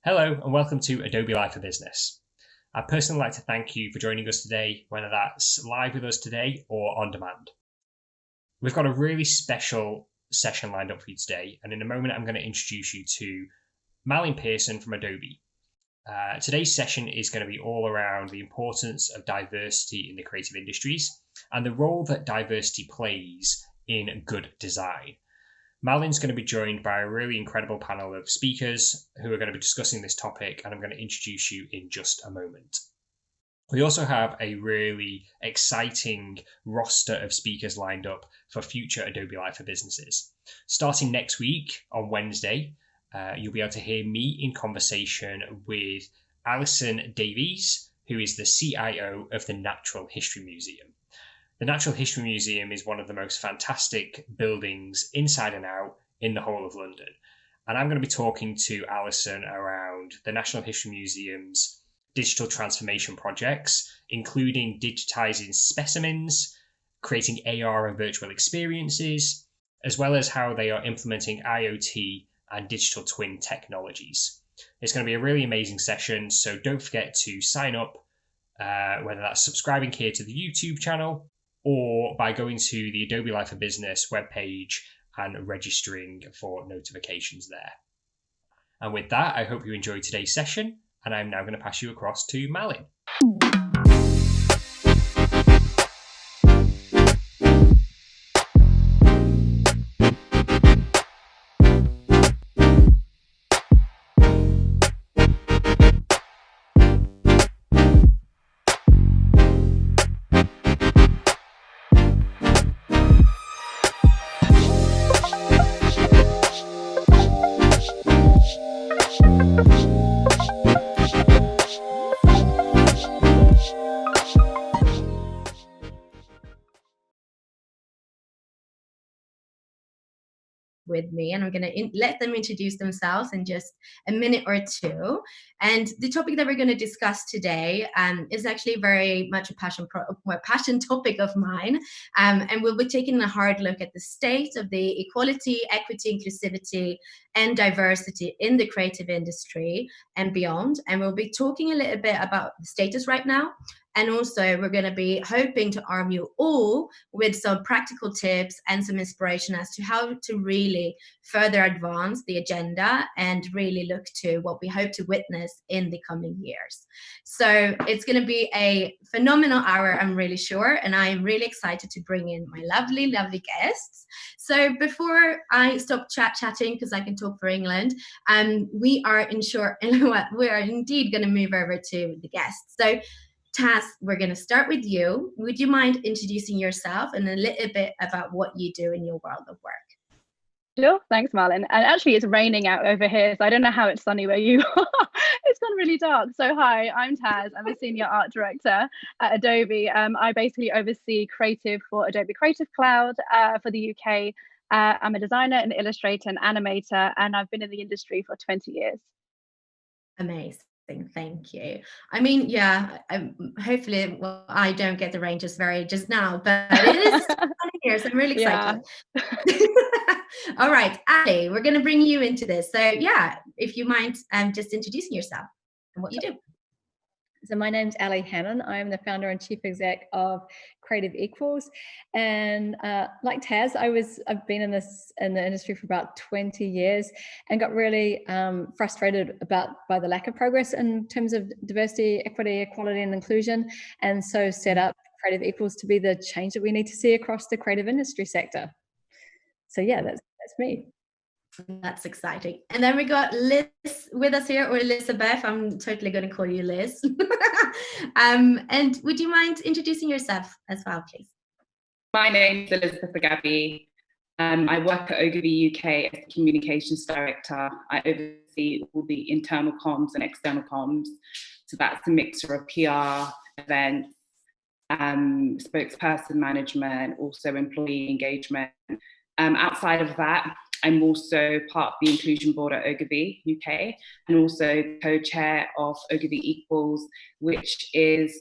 Hello and welcome to Adobe Live for Business. I'd personally like to thank you for joining us today, whether that's live with us today or on demand. We've got a really special session lined up for you today, and in a moment I'm going to introduce you to Malin Pearson from Adobe. Today's session is going to be all around the importance of diversity in the creative industries and the role that diversity plays in good design. Malin's going to be joined by a really incredible panel of speakers who are going to be discussing this topic, and I'm going to introduce you in just a moment. We also have a really exciting roster of speakers lined up for future Adobe Live for Businesses. Starting next week on Wednesday, you'll be able to hear me in conversation with Alison Davies, who is the CIO of the Natural History Museum. The Natural History Museum is one of the most fantastic buildings inside and out in the whole of London. And I'm going to be talking to Alison around the National History Museum's digital transformation projects, including digitizing specimens, creating AR and virtual experiences, as well as how they are implementing IoT and digital twin technologies. It's going to be a really amazing session, so don't forget to sign up, whether that's subscribing here to the YouTube channel or by going to the Adobe Live for Business webpage and registering for notifications there. And with that, I hope you enjoyed today's session, and I'm now going to pass you across to Malin. With me, and I'm going to let them introduce themselves in just a minute or two. And the topic that we're going to discuss today is actually very much a passion topic of mine, and we'll be taking a hard look at the state of the equality, equity, inclusivity, and diversity in the creative industry and beyond. And we'll be talking a little bit about the status right now. And also, we're going to be hoping to arm you all with some practical tips and some inspiration as to how to really further advance the agenda and really look to what we hope to witness in the coming years. So it's going to be a phenomenal hour, I'm really sure, and I'm really excited to bring in my lovely, lovely guests. So before I stop chatting, because I can talk for England, we are indeed going to move over to the guests. So Taz, we're going to start with you. Would you mind introducing yourself and a little bit about what you do in your world of work? Sure, thanks, Malin. And actually, it's raining out over here, so I don't know how it's sunny where you are. It's gone really dark. So hi, I'm Taz. I'm a senior art director at Adobe. I basically oversee creative for Adobe Creative Cloud for the UK. I'm a designer, an illustrator, an animator, and I've been in the industry for 20 years. Amazing. Thank you. I mean, yeah, hopefully, I don't get the rain just now, but it is here, so I'm really excited. Yeah. All right, Ali, we're going to bring you into this. So yeah, if you mind just introducing yourself and what you do. So my name's Ali Hannon. I'm the founder and chief exec of Creative Equals, and like Taz, I've been in the industry for about 20 years, and got really frustrated by the lack of progress in terms of diversity, equity, equality, and inclusion, and so set up Creative Equals to be the change that we need to see across the creative industry sector. So yeah, that's me. That's exciting. And then we got Liz with us here, or Elizabeth. I'm totally going to call you Liz. And would you mind introducing yourself as well, please? My name's Elizabeth Agabi. I work at Ogilvy UK as the communications director. I oversee all the internal comms and external comms. So that's a mixture of PR, events, spokesperson management, also employee engagement. Outside of that, I'm also part of the inclusion board at Ogilvy UK, and also co-chair of Ogilvy Equals, which is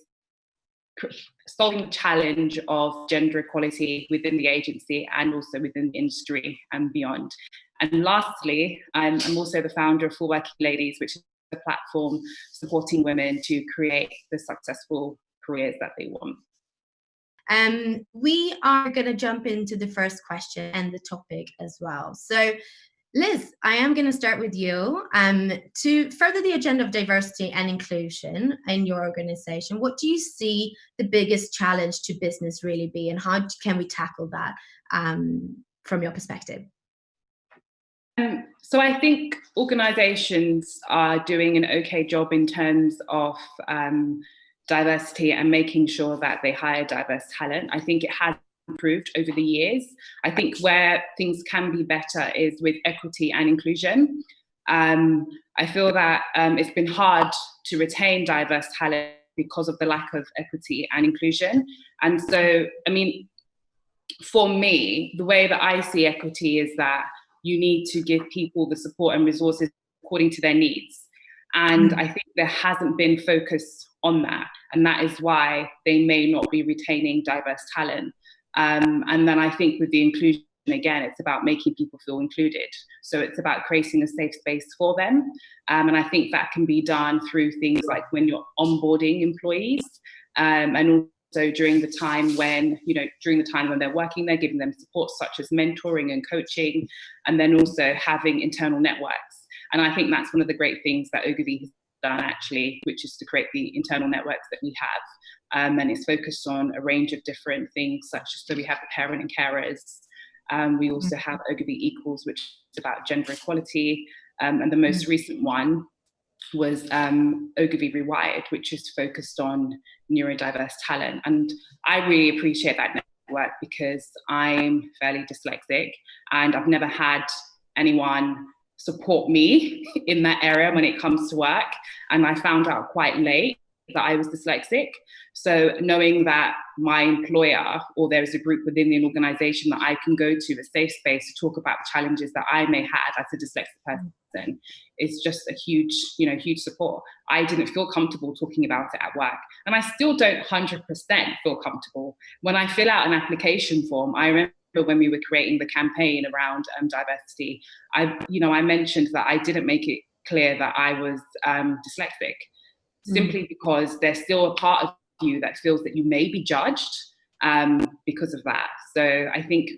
solving the challenge of gender equality within the agency and also within the industry and beyond. And lastly, I'm also the founder of For Working Ladies, which is a platform supporting women to create the successful careers that they want. We are going to jump into the first question and the topic as well. So, Liz, I am going to start with you. To further the agenda of diversity and inclusion in your organization, what do you see the biggest challenge to business really be, and how can we tackle that from your perspective? So I think organizations are doing an okay job in terms of diversity and making sure that they hire diverse talent. I think it has improved over the years. I think where things can be better is with equity and inclusion. I feel that it's been hard to retain diverse talent because of the lack of equity and inclusion. And so, I mean, for me, the way that I see equity is that you need to give people the support and resources according to their needs. And I think there hasn't been focus on that. And that is why they may not be retaining diverse talent. And then I think with the inclusion, again, it's about making people feel included. So it's about creating a safe space for them. And I think that can be done through things like when you're onboarding employees, and also during the time when, they're working there, giving them support such as mentoring and coaching, and then also having internal networks. And I think that's one of the great things that Ogilvy has done actually, which is to create the internal networks that we have. And it's focused on a range of different things, such as, so we have the parent and carers. We also have Ogilvy Equals, which is about gender equality. And the most recent one was Ogilvy Rewired, which is focused on neurodiverse talent. And I really appreciate that network because I'm fairly dyslexic and I've never had anyone support me in that area when it comes to work. And I found out quite late that I was dyslexic. So knowing that my employer, or there is a group within the organization that I can go to, a safe space to talk about the challenges that I may have as a dyslexic person, is just a huge support. I didn't feel comfortable talking about it at work. And I still don't 100% feel comfortable. When I fill out an application form, I remember when we were creating the campaign around diversity, I mentioned that I didn't make it clear that I was dyslexic, simply because there's still a part of you that feels that you may be judged because of that. So I think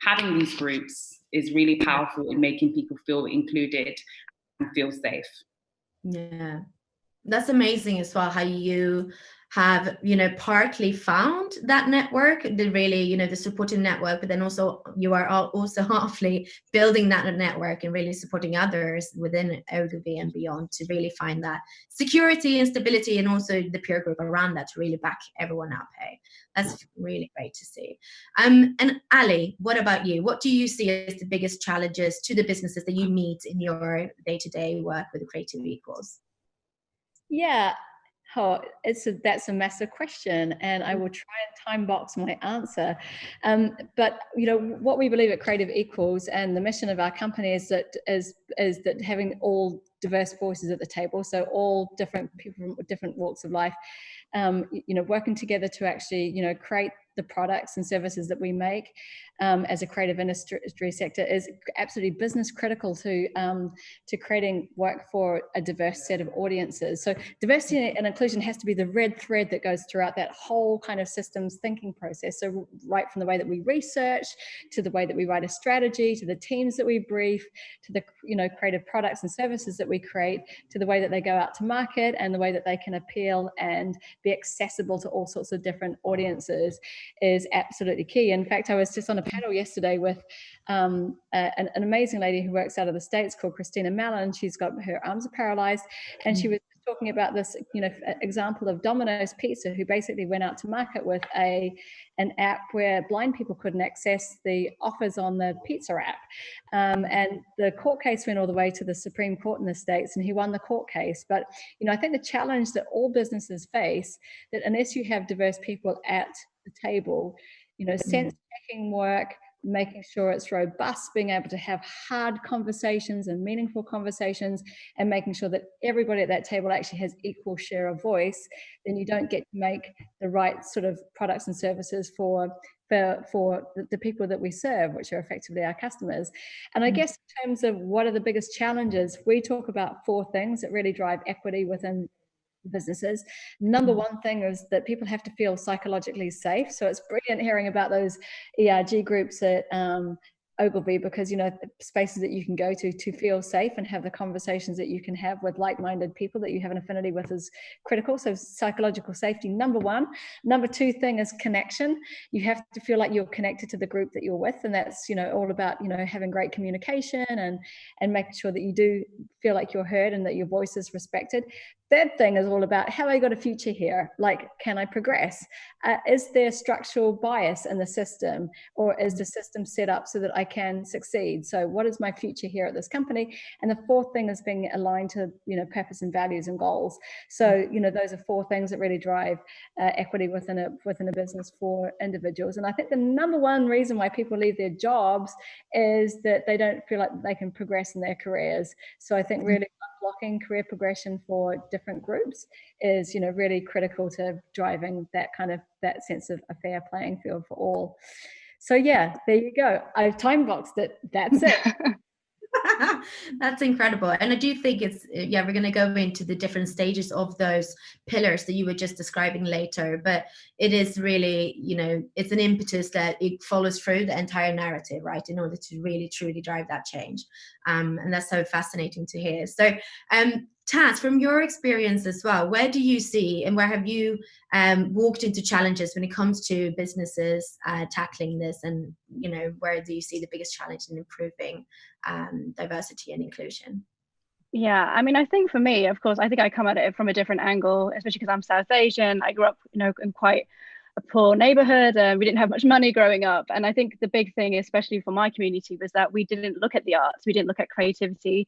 having these groups is really powerful in making people feel included and feel safe. Yeah, that's amazing as well, how you have, partly found that network, the supporting network, but then also you are also halfly building that network and really supporting others within Ogilvy and beyond to really find that security and stability, and also the peer group around that to really back everyone up. Hey, that's really great to see. And Ali, what about you? What do you see as the biggest challenges to the businesses that you meet in your day-to-day work with Creative Equals? Yeah. That's a massive question, and I will try and time box my answer. But what we believe at Creative Equals, and the mission of our company is that having all diverse voices at the table, so all different people from different walks of life, working together to actually create the products and services that we make as a creative industry sector is absolutely business critical to creating work for a diverse set of audiences. So diversity and inclusion has to be the red thread that goes throughout that whole kind of systems thinking process. So right from the way that we research, to the way that we write a strategy, to the teams that we brief, to the creative products and services that we create, to the way that they go out to market, and the way that they can appeal and be accessible to all sorts of different audiences is absolutely key. In fact, I was just on a panel yesterday with an amazing lady who works out of the States called Christina Mallon. She's got, her arms are paralyzed, and she was talking about this example of Domino's Pizza, who basically went out to market with an app where blind people couldn't access the offers on the pizza app, and the court case went all the way to the Supreme Court in the States, and he won the court case. But I think the challenge that all businesses face, that unless you have diverse people at the table, sense checking work, making sure it's robust, being able to have hard conversations and meaningful conversations, and making sure that everybody at that table actually has equal share of voice, then you don't get to make the right sort of products and services for for the people that we serve, which are effectively our customers. And I guess in terms of what are the biggest challenges, we talk about 4 things that really drive equity within businesses. Number one thing is that people have to feel psychologically safe. So it's brilliant hearing about those ERG groups at Ogilvy, because, you know, spaces that you can go to feel safe and have the conversations that you can have with like-minded people that you have an affinity with is critical. So psychological safety, number one. Number 2 thing is connection. You have to feel like you're connected to the group that you're with, and that's, you know, all about, you know, having great communication and making sure that you do feel like you're heard and that your voice is respected. Third thing is all about, have I got a future here? Like, can I progress? Is there structural bias in the system, or is the system set up so that I can succeed? So what is my future here at this company? And the 4th thing is being aligned to, you know, purpose and values and goals. So, you know, those are 4 things that really drive equity within a business for individuals. And I think the number one reason why people leave their jobs is that they don't feel like they can progress in their careers. So I think really unlocking career progression for different groups is, you know, really critical to driving that that sense of a fair playing field for all. So yeah, there you go. I've time boxed it. That's it. That's incredible. And I do think it's, yeah, we're going to go into the different stages of those pillars that you were just describing later, but it is really, you know, it's an impetus that it follows through the entire narrative, right, in order to really truly drive that change. And that's so fascinating to hear. So Taz, from your experience as well, where do you see and where have you walked into challenges when it comes to businesses tackling this, and, you know, where do you see the biggest challenge in improving diversity and inclusion? Yeah, I mean, I think for me, of course, I think I come at it from a different angle, especially because I'm South Asian. I grew up, you know, in quite a poor neighborhood. We didn't have much money growing up. And I think the big thing, especially for my community, was that we didn't look at the arts. We didn't look at creativity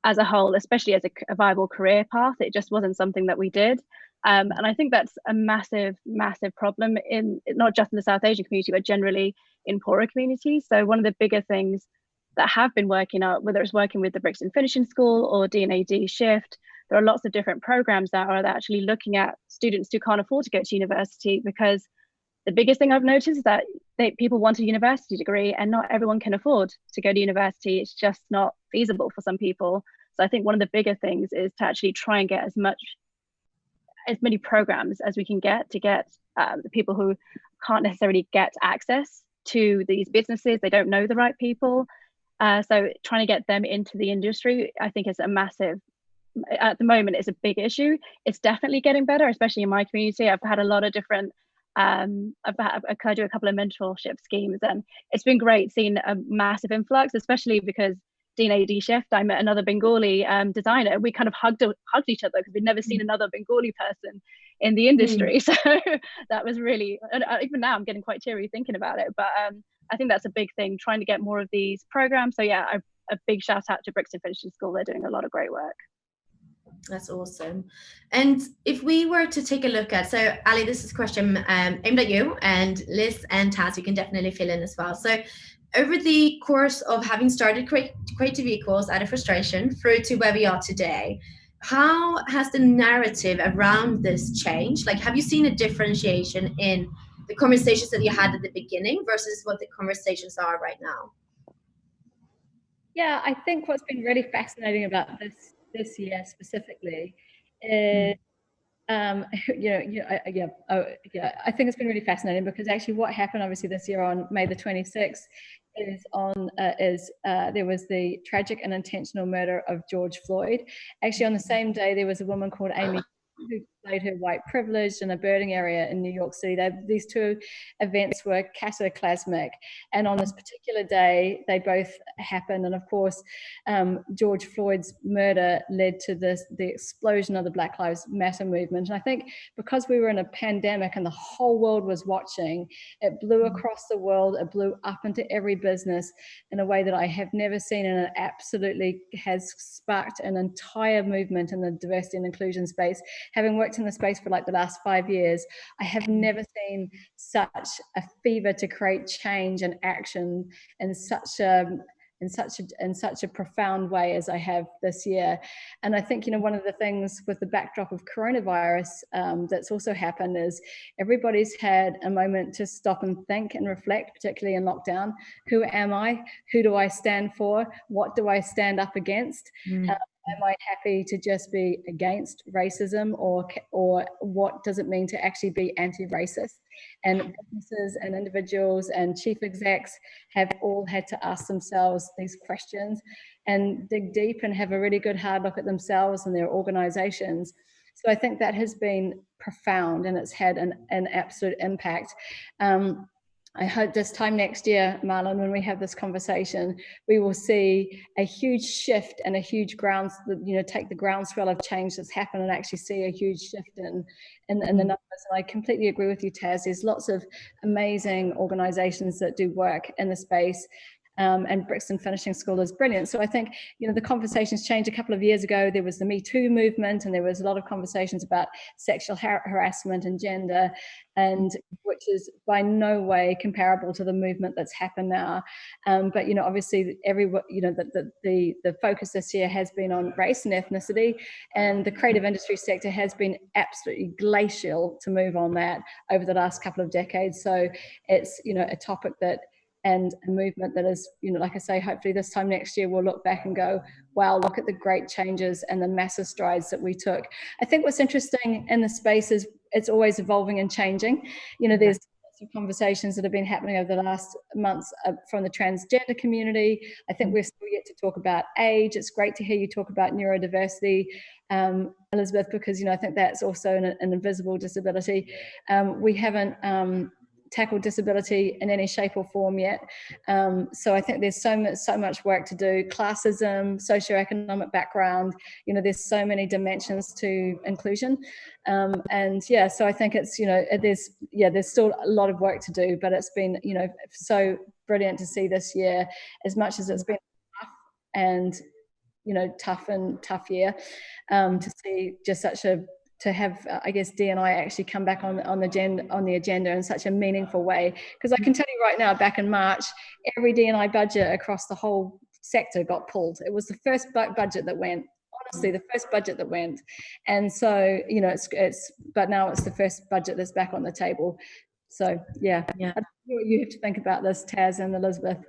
as a whole, especially as a viable career path. It just wasn't something that we did. And I think that's a massive, massive problem in not just in the South Asian community, but generally in poorer communities. So one of the bigger things that have been working out, whether it's working with the Brixton Finishing School or D&AD Shift, there are lots of different programs that are actually looking at students who can't afford to go to university, because the biggest thing I've noticed is that people want a university degree and not everyone can afford to go to university. It's just not feasible for some people. So I think one of the bigger things is to actually try and get as many programs as we can get to get the people who can't necessarily get access to these businesses. They don't know the right people. So trying to get them into the industry, I think, is a massive, at the moment, it's a big issue. It's definitely getting better, especially in my community. I've had a lot of different, I do a couple of mentorship schemes, and it's been great seeing a massive influx, especially because D&AD Shift, I met another Bengali designer. We kind of hugged each other because we'd never seen another Bengali person in the industry. So that was really, and even now I'm getting quite teary thinking about it. But I think that's a big thing, trying to get more of these programs. So yeah, a big shout out to Brixton Finishing School. They're doing a lot of great work. That's awesome. And if we were to take a look at, so Ali, this is a question aimed at you, and Liz and Taz, you can definitely fill in as well. So over the course of having started Creative Equals out of frustration through to where we are today, how has the narrative around this changed? Like, have you seen a differentiation in the conversations that you had at the beginning versus what the conversations are right now? Yeah, I think what's been really fascinating about this year specifically is, I think it's been really fascinating because actually what happened obviously this year on May the 26th there was the tragic and intentional murder of George Floyd. Actually, on the same day, there was a woman called Amy who displayed her white privilege in a birding area in New York City. These two events were cataclysmic, and on this particular day, they both happened. And of course, George Floyd's murder led to the explosion of the Black Lives Matter movement. And I think because we were in a pandemic and the whole world was watching, it blew across the world. It blew up into every business in a way that I have never seen, and it absolutely has sparked an entire movement in the diversity and inclusion space. Having worked in the space for like the last 5 years, I have never seen such a fever to create change and action and such a in such a profound way as I have this year. And I think, you know, one of the things with the backdrop of coronavirus that's also happened is everybody's had a moment to stop and think and reflect, particularly in lockdown. Who am I? Who do I stand for? What do I stand up against? Am I happy to just be against racism, or what does it mean to actually be anti-racist? And businesses and individuals and chief execs have all had to ask themselves these questions and dig deep and have a really good hard look at themselves and their organizations. So I think that has been profound, and it's had an absolute impact. I hope this time next year, Marlon, when we have this conversation, we will see a huge shift and a huge take the groundswell of change that's happened and actually see a huge shift in the numbers. And I completely agree with you, Taz. There's lots of amazing organizations that do work in the space. And Brixton Finishing School is brilliant. So I think, you know, the conversations changed. A couple of years ago, there was the Me Too movement, and there was a lot of conversations about sexual harassment and gender, and which is by no way comparable to the movement that's happened now. But, you know, obviously the focus this year has been on race and ethnicity, and the creative industry sector has been absolutely glacial to move on that over the last couple of decades. So it's, you know, a topic that, and a movement that is, you know, like I say, hopefully this time next year we'll look back and go, wow, look at the great changes and the massive strides that we took. I think what's interesting in the space is it's always evolving and changing. You know, there's lots of conversations that have been happening over the last months from the transgender community. I think we're still yet to talk about age. It's great to hear you talk about neurodiversity, Elizabeth, because, you know, I think that's also an invisible disability. We haven't tackle disability in any shape or form yet. So I think there's so much work to do. Classism, socioeconomic background, you know, there's so many dimensions to inclusion. And yeah, so I think it's, you know, there's still a lot of work to do, but it's been, you know, so brilliant to see this year, as much as it's been tough and, you know, tough year, to see just to have, I guess, D&I actually come back on the agenda in such a meaningful way. Because I can tell you right now, back in March, every D&I budget across the whole sector got pulled. It was the first budget that went. Honestly, the first budget that went. And so, you know, but now it's the first budget that's back on the table. So yeah. I don't know what you have to think about this, Taz and Elizabeth.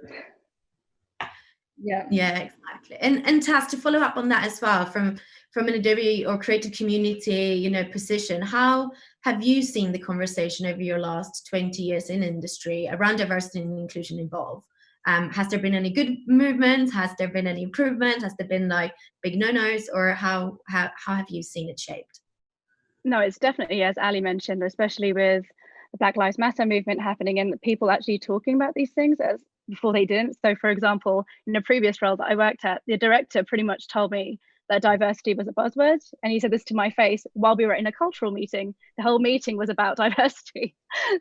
Yeah, exactly. And Taz, to follow up on that as well, from an Adobe or creative community, you know, position, how have you seen the conversation over your last 20 years in industry around diversity and inclusion evolve? Has there been any good movement? Has there been any improvement? Has there been like big no-nos, or how have you seen it shaped? No, it's definitely, as Ali mentioned, especially with the Black Lives Matter movement happening and people actually talking about these things as before they didn't. So for example, in a previous role that I worked at, the director pretty much told me that diversity was a buzzword. And he said this to my face while we were in a cultural meeting. The whole meeting was about diversity.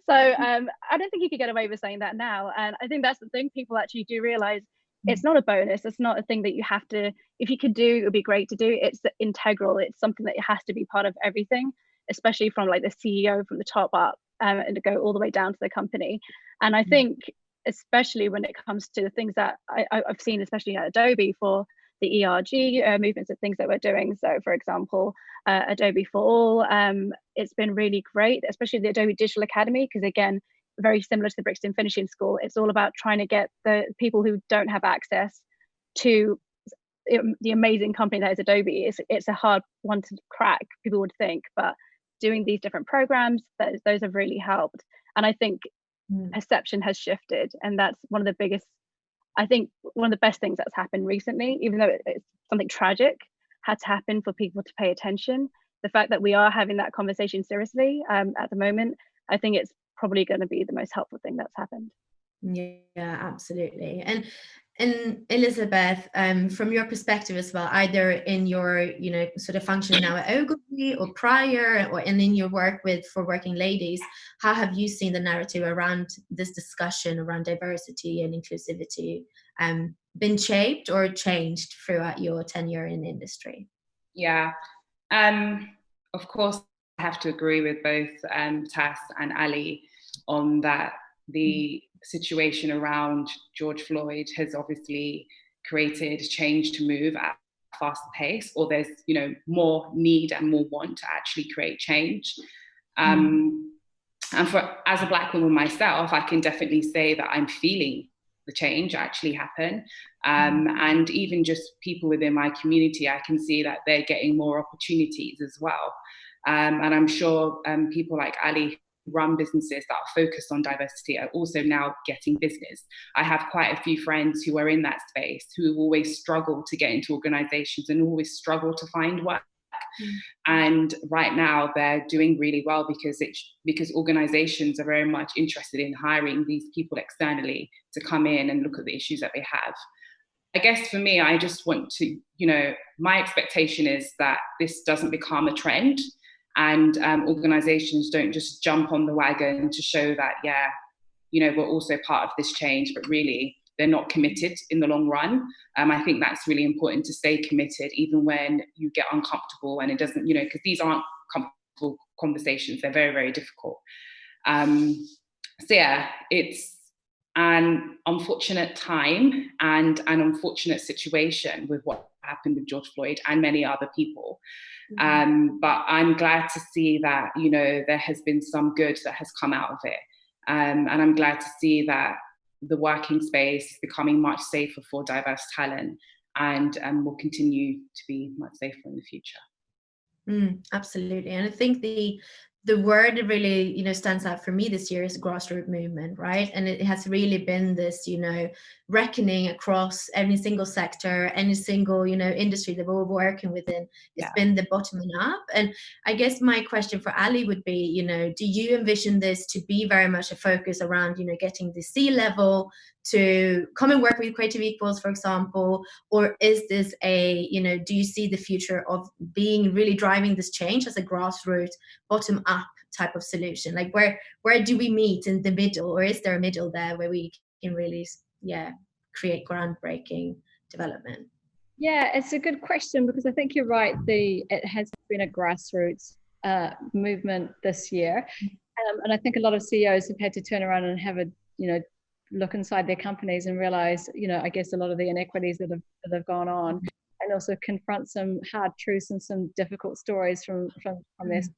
So I don't think he could get away with saying that now. And I think that's the thing, people actually do realize it's not a bonus. It's not a thing that you have to, if you could do, it would be great to do. It's integral. It's something that has to be part of everything, especially from like the CEO from the top up, and to go all the way down to the company. And I think, especially when it comes to the things that I've seen, especially at Adobe, for the ERG movements of things that we're doing. So for example, Adobe for All, it's been really great, especially the Adobe Digital Academy, because again, very similar to the Brixton Finishing School, it's all about trying to get the people who don't have access to the amazing company that is Adobe. It's a hard one to crack, people would think, but doing these different programs, those have really helped. And I think perception has shifted, and that's one of the biggest, I think one of the best things that's happened recently, even though it's something tragic had to happen for people to pay attention. The fact that we are having that conversation seriously at the moment, I think it's probably going to be the most helpful thing that's happened. Yeah, absolutely. And Elizabeth, from your perspective as well, either in your, you know, sort of function now at Ogilvy or prior, and in your work for working ladies, how have you seen the narrative around this discussion around diversity and inclusivity been shaped or changed throughout your tenure in industry? Yeah, of course, I have to agree with both Tass and Ali on that. The situation around George Floyd has obviously created change to move at a faster pace, or there's, you know, more need and more want to actually create change. And as a Black woman myself, I can definitely say that I'm feeling the change actually happen. And even just people within my community, I can see that they're getting more opportunities as well. And I'm sure people like Ali who run businesses that are focused on diversity are also now getting business. I have quite a few friends who are in that space who have always struggled to get into organizations and always struggle to find work. And right now they're doing really well because organizations are very much interested in hiring these people externally to come in and look at the issues that they have. I guess for me, I just want to, you know, my expectation is that this doesn't become a trend, and organizations don't just jump on the wagon to show that, yeah, you know, we're also part of this change, but really they're not committed in the long run. I think that's really important, to stay committed even when you get uncomfortable and it doesn't, you know, because these aren't comfortable conversations. They're very, very difficult. So yeah, it's an unfortunate time and an unfortunate situation with what happened with George Floyd and many other people. But I'm glad to see that, you know, there has been some good that has come out of it. And I'm glad to see that the working space is becoming much safer for diverse talent, and will continue to be much safer in the future. Absolutely. And I think the word that really, you know, stands out for me this year is grassroots movement, right? And it has really been this, you know, reckoning across every single sector, any single, you know, industry that we're working within. It's been the bottoming up. And I guess my question for Ali would be, you know, do you envision this to be very much a focus around, you know, getting the C-level to come and work with Creative Equals, for example? Or is this a, you know, do you see the future of being really driving this change as a grassroots, bottom up type of solution? Like where do we meet in the middle, or is there a middle there where we can really, create groundbreaking development? Yeah, it's a good question, because I think you're right. It has been a grassroots movement this year. And I think a lot of CEOs have had to turn around and have a, you know, look inside their companies and realize, you know, I guess a lot of the inequities that have gone on, and also confront some hard truths and some difficult stories from their staff.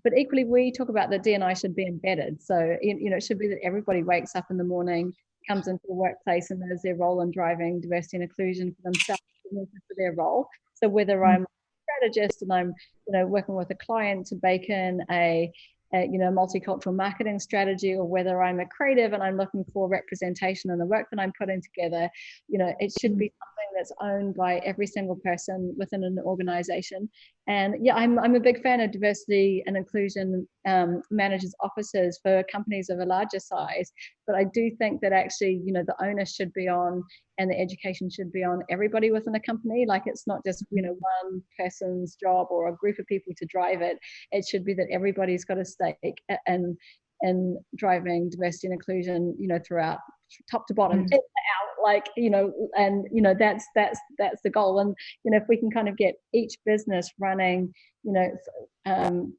But equally, we talk about that D&I should be embedded. So, you know, it should be that everybody wakes up in the morning, comes into the workplace, and knows their role in driving diversity and inclusion for themselves and also for their role. So whether I'm a strategist and I'm, you know, working with a client to bake in a you know, multicultural marketing strategy, or whether I'm a creative and I'm looking for representation in the work that I'm putting together, you know, it should be something that's owned by every single person within an organization. And yeah, I'm a big fan of diversity and inclusion managers' offices for companies of a larger size. But I do think that actually, you know, the onus should be on, and the education should be on everybody within a company. Like, it's not just, you know, one person's job or a group of people to drive it. It should be that everybody's got a stake and driving diversity and inclusion, you know, throughout, top to bottom, out, like, you know, and, you know, that's the goal. And, you know, if we can kind of get each business running, you know,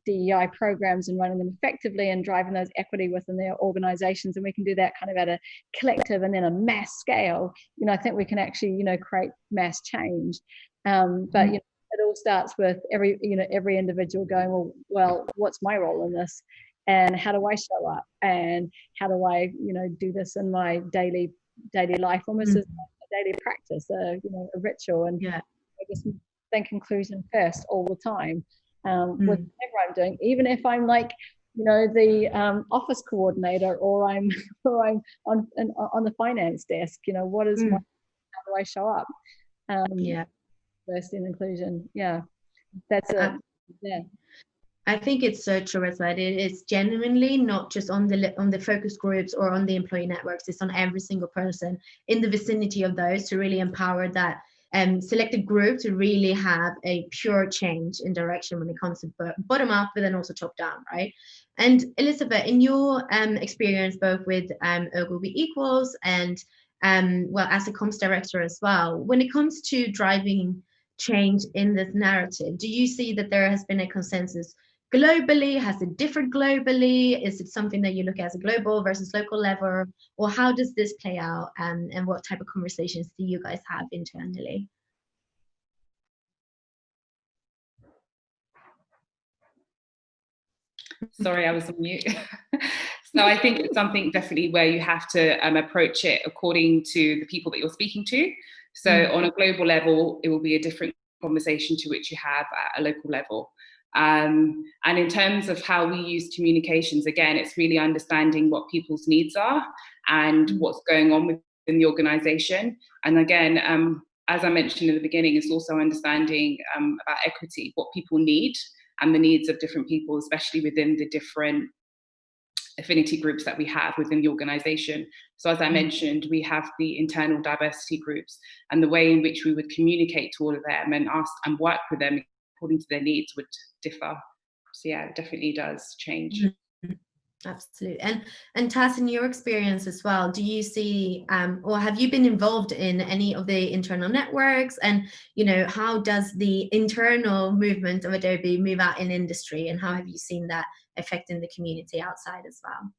DEI programs and running them effectively and driving those equity within their organizations, and we can do that kind of at a collective and then a mass scale, you know, I think we can actually, you know, create mass change. But, you know, it all starts with every individual going, well, what's my role in this? And how do I show up? And how do I, you know, do this in my daily life, almost as a daily practice, you know, a ritual. And I just think inclusion first all the time, with whatever I'm doing, even if I'm like, you know, the office coordinator, or I'm on the finance desk. You know, what is how do I show up? Diversity and inclusion. Yeah, that's it. Yeah. I think it's so true as well. It's genuinely not just on the focus groups or on the employee networks. It's on every single person in the vicinity of those to really empower that selected group to really have a pure change in direction when it comes to bottom up, but then also top down, right? And Elizabeth, in your experience both with Adobe Equals and well, as a comms director as well, when it comes to driving change in this narrative, do you see that there has been a consensus globally? Has it differed globally? Is it something that you look at as a global versus local level? Or how does this play out? And what type of conversations do you guys have internally? Sorry, I was on mute. So I think it's something definitely where you have to approach it according to the people that you're speaking to. So on a global level, it will be a different conversation to which you have at a local level. And in terms of how we use communications, again, it's really understanding what people's needs are and what's going on within the organization. And again, as I mentioned in the beginning, it's also understanding about equity, what people need and the needs of different people, especially within the different affinity groups that we have within the organization. So as I mentioned, we have the internal diversity groups, and the way in which we would communicate to all of them and ask and work with them according to their needs would differ. So yeah, it definitely does change. Absolutely. And Taz, in your experience as well, do you see or have you been involved in any of the internal networks? And how does the internal movement of Adobe move out in industry, and how have you seen that affecting the community outside as well?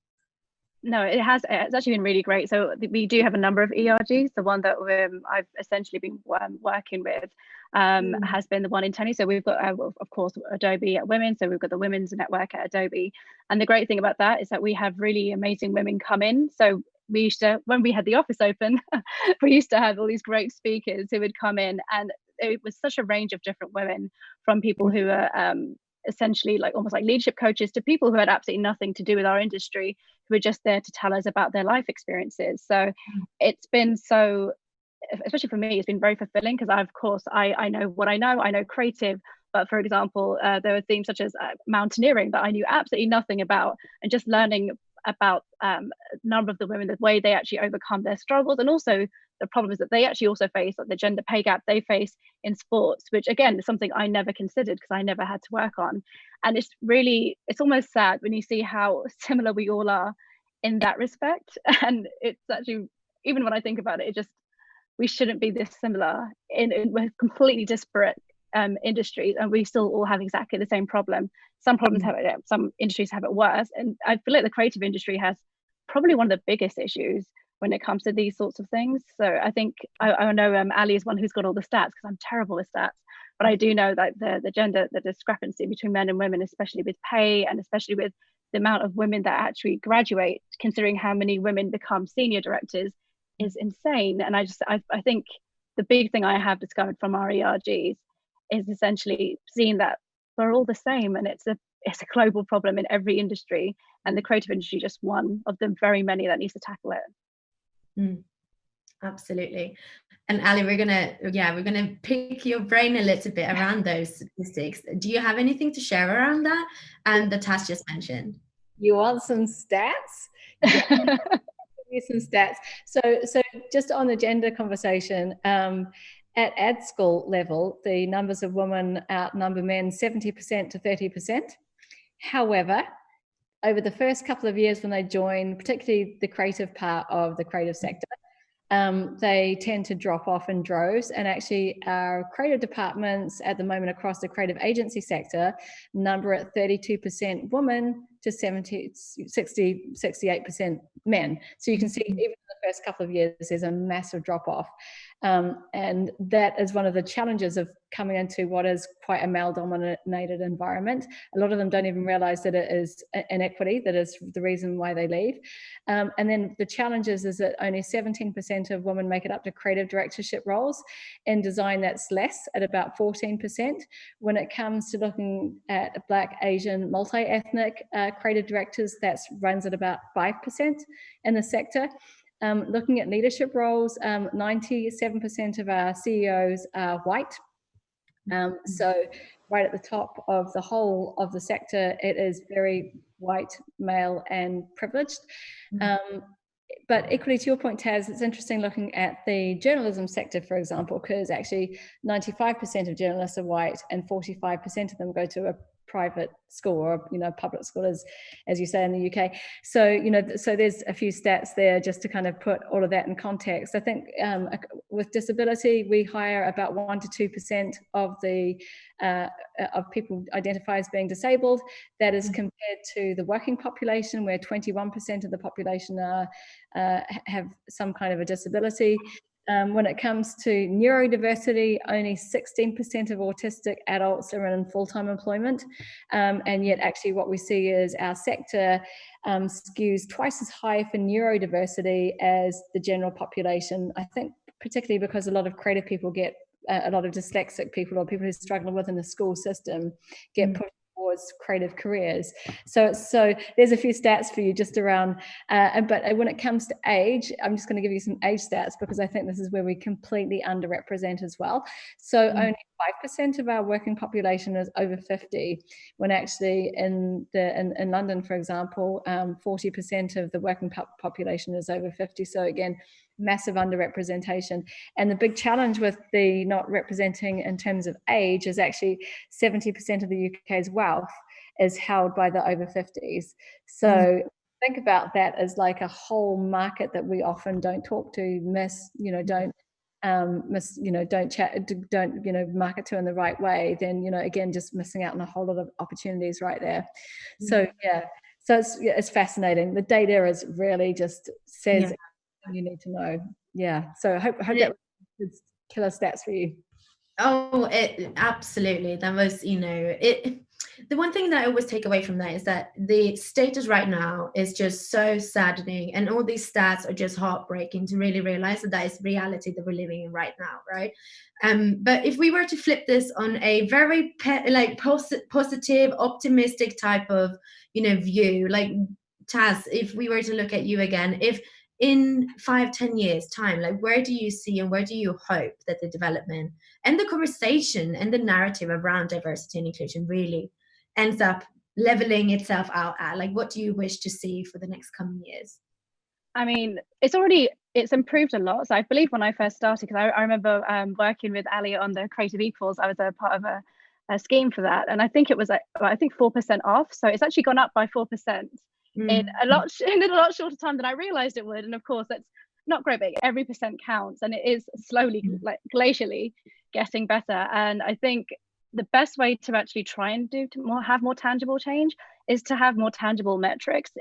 No, it's actually been really great. So we do have a number of ERGs. The one that I've essentially been working with has been the one internally. So we've got, of course, Adobe Women. So we've got the Women's Network at Adobe. And the great thing about that is that we have really amazing women come in. So we used to, when we had the office open, we used to have all these great speakers who would come in, and it was such a range of different women, from people who are essentially almost like leadership coaches to people who had absolutely nothing to do with our industry, who were just there to tell us about their life experiences. So it's been so, especially for me, it's been very fulfilling, because I know what I know creative, but for example, there were themes such as mountaineering that I knew absolutely nothing about, and just learning about a number of the women, the way they actually overcome their struggles, and also the problems that they actually also face, like the gender pay gap they face in sports, which again is something I never considered because I never had to work on. And it's almost sad when you see how similar we all are in that respect. And it's actually, even when I think about it, we shouldn't be this similar we're completely disparate industries, and we still all have exactly the same problem. Some problems have it, some industries have it worse, and I feel like the creative industry has probably one of the biggest issues when it comes to these sorts of things. So I think I know Ali is one who's got all the stats, because I'm terrible with stats, but I do know that the discrepancy between men and women, especially with pay, and especially with the amount of women that actually graduate, considering how many women become senior directors, is insane. And I think the big thing I have discovered from our ERGs is essentially seeing that we're all the same, and it's a global problem in every industry, and the creative industry just one of the very many that needs to tackle it. Absolutely. And Ali, we're gonna pick your brain a little bit around those statistics. Do you have anything to share around that that Taz just mentioned? You want some stats? Yeah. Some stats. So just on the gender conversation, at ad school level, the numbers of women outnumber men 70% to 30%. However, over the first couple of years when they join, particularly the creative part of the creative sector, they tend to drop off in droves. And actually our creative departments at the moment across the creative agency sector number at 32% women to 68% men. So you can see even in the first couple of years, there's a massive drop off. And that is one of the challenges of coming into what is quite a male-dominated environment. A lot of them don't even realize that it is inequity that is the reason why they leave. And then the challenges is that only 17% of women make it up to creative directorship roles. In design, that's less, at about 14%. When it comes to looking at Black, Asian, multi-ethnic creative directors, that runs at about 5% in the sector. Looking at leadership roles, 97% of our CEOs are white. So right at the top of the whole of the sector, it is very white, male, and privileged. But equally to your point, Taz, it's interesting looking at the journalism sector, for example, because actually 95% of journalists are white and 45% of them go to a private school or, you know, public school, as you say in the UK. So, you know, so there's a few stats there just to kind of put all of that in context. I think with disability, we hire about 1 to 2% of the of people identify as being disabled. That is compared to the working population, where 21% of the population have some kind of a disability. When it comes to neurodiversity, only 16% of autistic adults are in full-time employment. And yet actually what we see is our sector skews twice as high for neurodiversity as the general population. I think particularly because a lot of creative people get, a lot of dyslexic people or people who struggle within the school system get pushed towards creative careers. So there's a few stats for you just around, but when it comes to age, I'm just going to give you some age stats because I think this is where we completely underrepresent as well. So only 5% of our working population is over 50, when actually in London, for example, 40% of the working population is over 50. So again, massive underrepresentation. And the big challenge with the not representing in terms of age is actually 70% of the UK's wealth is held by the over 50s. So think about that as like a whole market that we often don't talk to, don't market to in the right way, then, you know, again, just missing out on a whole lot of opportunities right there. So yeah, so it's fascinating. The data is really just says you need to know. Yeah, so I hope that was killer stats for you. Oh, it absolutely. That was, you know, the one thing that I always take away from that is that the status right now is just so saddening, and all these stats are just heartbreaking to really realize that is reality that we're living in right now, right? But if we were to flip this on a very positive, optimistic type of, you know, view, like Taz, if we were to look at you again, if in 5-10 years time, like where do you see and where do you hope that the development and the conversation and the narrative around diversity and inclusion really ends up leveling itself out at? Like, what do you wish to see for the next coming years? I mean, it's improved a lot. So I believe when I first started, because I remember working with Ali on the Creative Equals, I was a part of a scheme for that, and I think it was 4% off. So it's actually gone up by 4%. In a lot shorter time than I realized it would. And of course, that's not great, but every percent counts, and it is slowly, like glacially, getting better. And I think the best way to actually try and have more tangible change is to have more tangible metrics.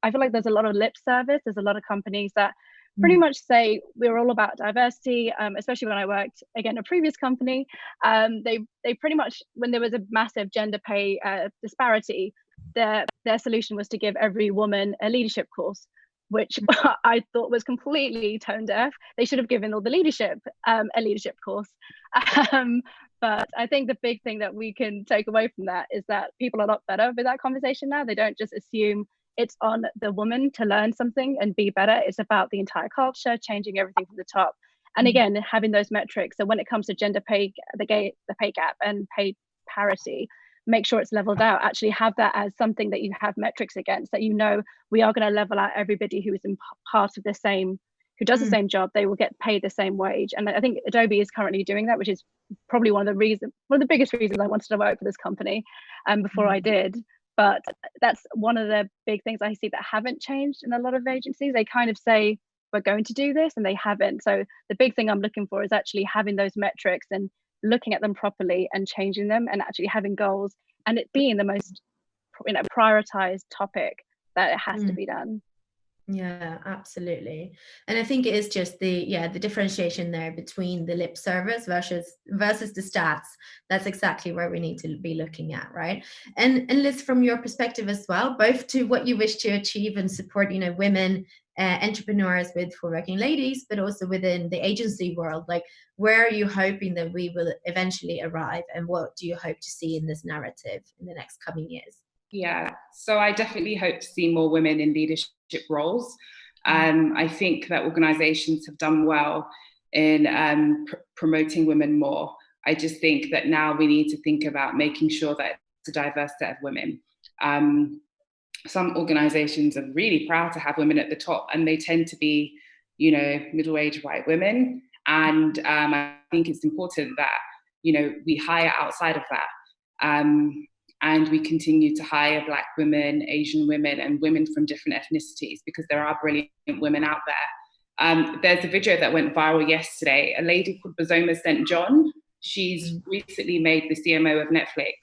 I feel like there's a lot of lip service. There's a lot of companies that pretty much say we're all about diversity, especially when I worked, again, a previous company, they pretty much, when there was a massive gender pay disparity, their solution was to give every woman a leadership course, which I thought was completely tone deaf. They should have given all the leadership a leadership course. But I think the big thing that we can take away from that is that people are a lot better with that conversation now. They don't just assume it's on the woman to learn something and be better. It's about the entire culture, changing everything from the top. And again, having those metrics. So when it comes to gender pay, the pay gap and pay parity, make sure it's leveled out. Actually have that as something that you have metrics against, that you know we are going to level out everybody who is in part of the same, who does the same job. They will get paid the same wage. And I think Adobe is currently doing that, which is probably one of the biggest reasons I wanted to work for this company before I did. But that's one of the big things I see that haven't changed in a lot of agencies. They kind of say we're going to do this and they haven't. So the big thing I'm looking for is actually having those metrics and looking at them properly and changing them, and actually having goals, and it being the most, you know, prioritized topic that it has to be done. Yeah, absolutely. And I think it is just the differentiation there between the lip service versus the stats. That's exactly where we need to be looking at, right? And Liz, from your perspective as well, both to what you wish to achieve and support, you know, women entrepreneurs with For Working Ladies, but also within the agency world, like where are you hoping that we will eventually arrive, and what do you hope to see in this narrative in the next coming years? Yeah, so I definitely hope to see more women in leadership roles. I think that organizations have done well in promoting women more. I just think that now we need to think about making sure that it's a diverse set of women. Some organizations are really proud to have women at the top, and they tend to be, you know, middle-aged white women. And I think it's important that, you know, we hire outside of that. and we continue to hire Black women, Asian women, and women from different ethnicities, because there are brilliant women out there. There's a video that went viral yesterday. A lady called Bazoma St. John. She's recently made the CMO of Netflix.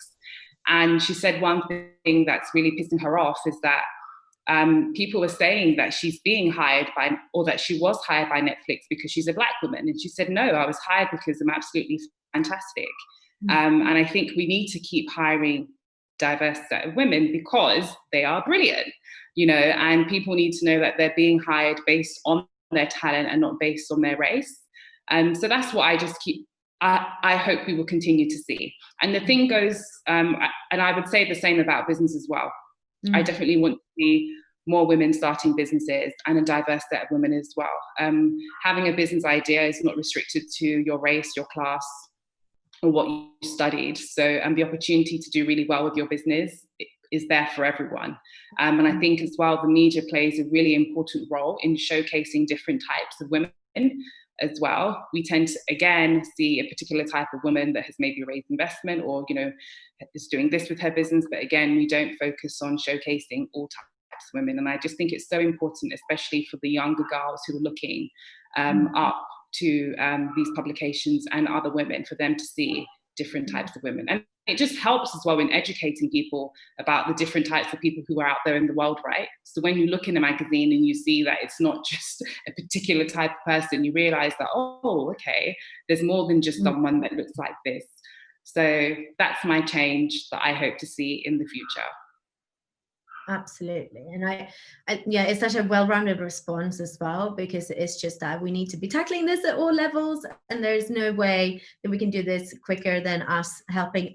And she said one thing that's really pissing her off is that people were saying that she's being hired by, or that she was hired by Netflix because she's a Black woman. And she said, no, I was hired because I'm absolutely fantastic. And I think we need to keep hiring diverse set of women because they are brilliant, and people need to know that they're being hired based on their talent and not based on their race. So that's what I hope we will continue to see. And the thing goes, and I would say the same about business as well. I definitely want to see more women starting businesses and a diverse set of women as well. Having a business idea is not restricted to your race, your class, or what you studied. So the opportunity to do really well with your business is there for everyone. And I think as well, the media plays a really important role in showcasing different types of women as well. We tend to, again, see a particular type of woman that has maybe raised investment or, is doing this with her business. But again, we don't focus on showcasing all types of women. And I just think it's so important, especially for the younger girls who are looking up to these publications and other women, for them to see different types of women. And it just helps as well in educating people about the different types of people who are out there in the world, right? So when you look in a magazine and you see that it's not just a particular type of person, you realize that, oh, okay, there's more than just someone that looks like this. So that's my change that I hope to see in the future. Absolutely. And I yeah, it's such a well-rounded response as well, because it's just that we need to be tackling this at all levels, and there's no way that we can do this quicker than us helping,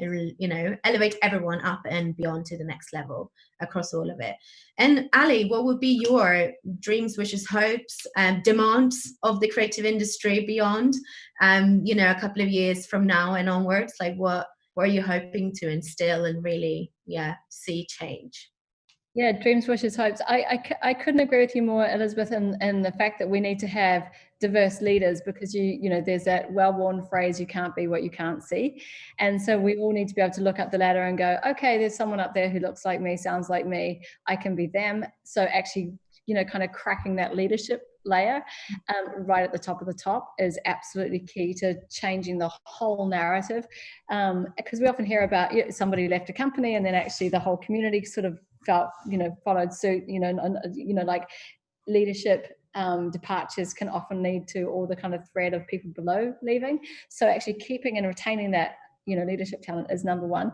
elevate everyone up and beyond to the next level across all of it. And Ali, what would be your dreams, wishes, hopes, demands of the creative industry beyond, a couple of years from now and onwards? Like what are you hoping to instill and really, see change? Yeah, dreams, wishes, hopes. I couldn't agree with you more, Elizabeth, in the fact that we need to have diverse leaders, because there's that well-worn phrase, you can't be what you can't see. And so we all need to be able to look up the ladder and go, okay, there's someone up there who looks like me, sounds like me, I can be them. So actually, kind of cracking that leadership layer right at the top of the top is absolutely key to changing the whole narrative. Because we often hear about somebody left a company and then actually the whole community sort of followed suit, like leadership departures can often lead to all the kind of thread of people below leaving. So actually keeping and retaining that leadership talent is number one.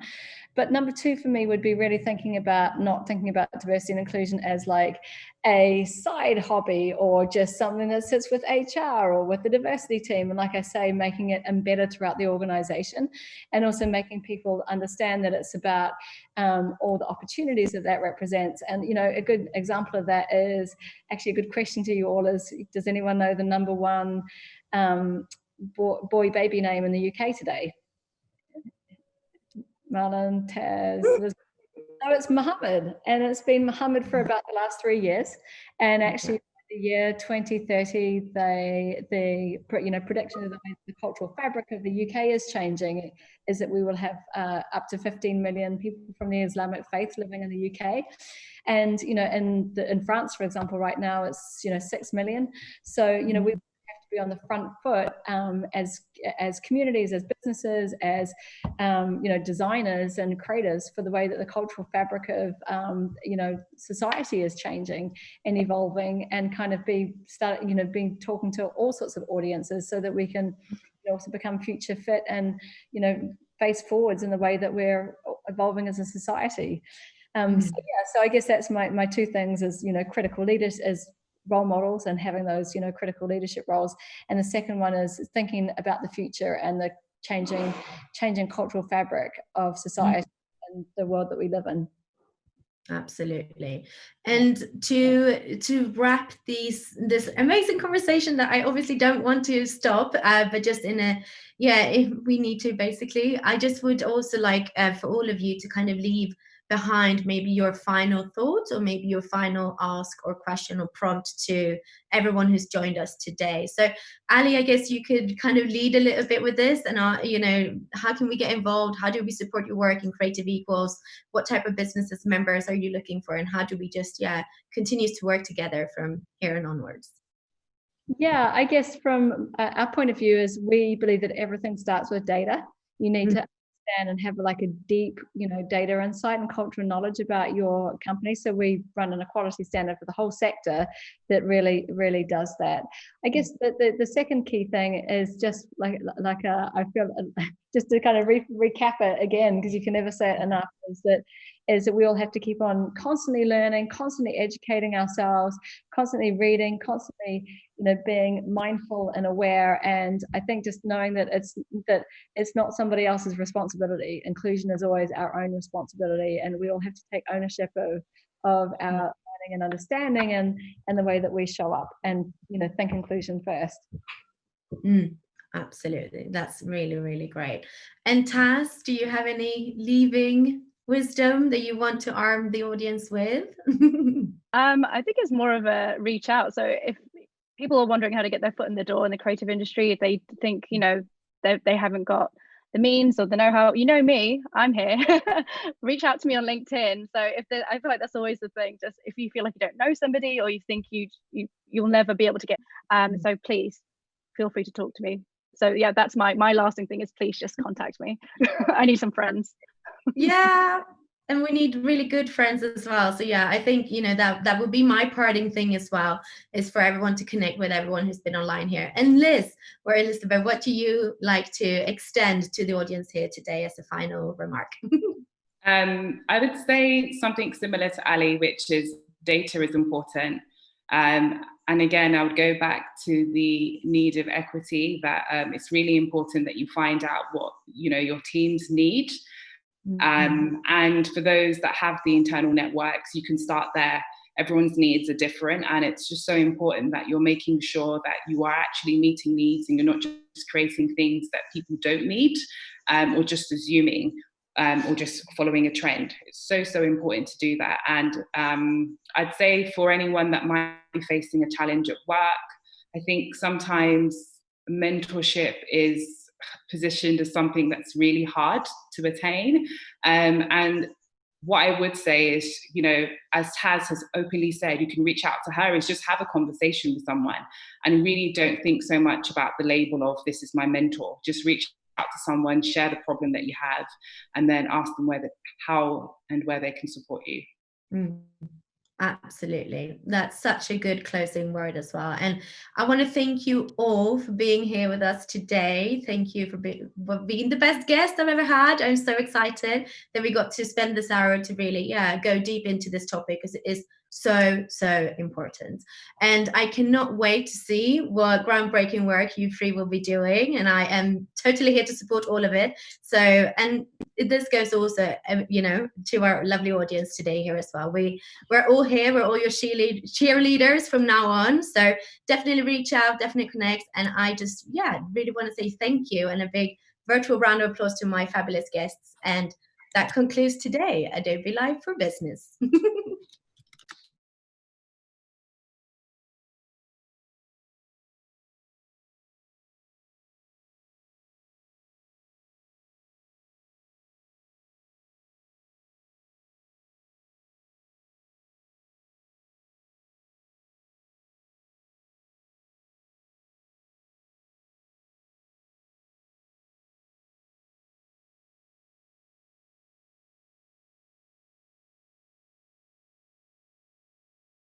But number two for me would be really not thinking about diversity and inclusion as like a side hobby or just something that sits with HR or with the diversity team. And like I say, making it embedded throughout the organization, and also making people understand that it's about all the opportunities that represents. And, a good example of that is actually a good question to you all is, does anyone know the number one boy baby name in the UK today? Marlon, Taz. So it's Muhammad, and it's been Muhammad for about the last 3 years. And actually, the year 2030, the prediction of the cultural fabric of the UK is changing. Is that we will have up to 15 million people from the Islamic faith living in the UK, and in France, for example, right now it's 6 million. So we be on the front foot as communities, as businesses, as designers and creators, for the way that the cultural fabric of society is changing and evolving, and kind of being talking to all sorts of audiences, so that we can also become future fit and face forwards in the way that we're evolving as a society. So I guess that's my two things: is critical leaders as role models and having those critical leadership roles, and the second one is thinking about the future and the changing cultural fabric of society and the world that we live in. Absolutely. And to wrap this amazing conversation that I obviously don't want to stop, but just if we need to, basically, I just would also like for all of you to kind of leave behind maybe your final thoughts or maybe your final ask or question or prompt to everyone who's joined us today. So Ali, I guess you could kind of lead a little bit with this, and how can we get involved? How do we support your work in Creative Equals? What type of businesses members are you looking for, and how do we just continue to work together from here and onwards? Yeah, I guess from our point of view is we believe that everything starts with data. You need to understand and have like a deep, data insight and cultural knowledge about your company. So we run an equality standard for the whole sector that really, really does that. I guess the second key thing is just I feel just to kind of recap it again, because you can never say it enough, is that we all have to keep on constantly learning, constantly educating ourselves, constantly reading, constantly being mindful and aware. And I think just knowing that it's not somebody else's responsibility. Inclusion is always our own responsibility, and we all have to take ownership of our learning and understanding and the way that we show up, and think inclusion first. Absolutely, that's really, really great. And Taz, do you have any leaving wisdom that you want to arm the audience with? I think it's more of a reach out. So if people are wondering how to get their foot in the door in the creative industry, if they think they haven't got the means or the know-how, me, I'm here. Reach out to me on LinkedIn. So I feel like that's always the thing. Just if you feel like you don't know somebody, or you think you'll never be able to get, so please feel free to talk to me. So yeah, that's my lasting thing is please just contact me. I need some friends. Yeah, and we need really good friends as well. So yeah, I think that would be my parting thing as well, is for everyone to connect with everyone who's been online here. And Liz or Elizabeth, what do you like to extend to the audience here today as a final remark? I would say something similar to Ali, which is data is important. And again, I would go back to the need of equity, that it's really important that you find out what your teams need. And for those that have the internal networks, you can start there. Everyone's needs are different, and it's just so important that you're making sure that you are actually meeting needs, and you're not just creating things that people don't need, or just assuming, or just following a trend. It's so important to do that. And I'd say for anyone that might be facing a challenge at work, I think sometimes mentorship is positioned as something that's really hard to attain. And what I would say is, as Taz has openly said, you can reach out to her, is just have a conversation with someone, and really don't think so much about the label of this is my mentor. Just reach out to someone, share the problem that you have, and then ask them how and where they can support you. Absolutely. That's such a good closing word as well. And I want to thank you all for being here with us today. Thank you for being the best guest I've ever had. I'm so excited that we got to spend this hour to really, go deep into this topic, because it is so important. And I cannot wait to see what groundbreaking work you three will be doing. And I am totally here to support all of it. So, and this goes also, to our lovely audience today here as well. We're all here. We're all your cheerleaders from now on. So definitely reach out, definitely connect. And I just, really want to say thank you, and a big virtual round of applause to my fabulous guests. And that concludes today, Adobe Live for Business.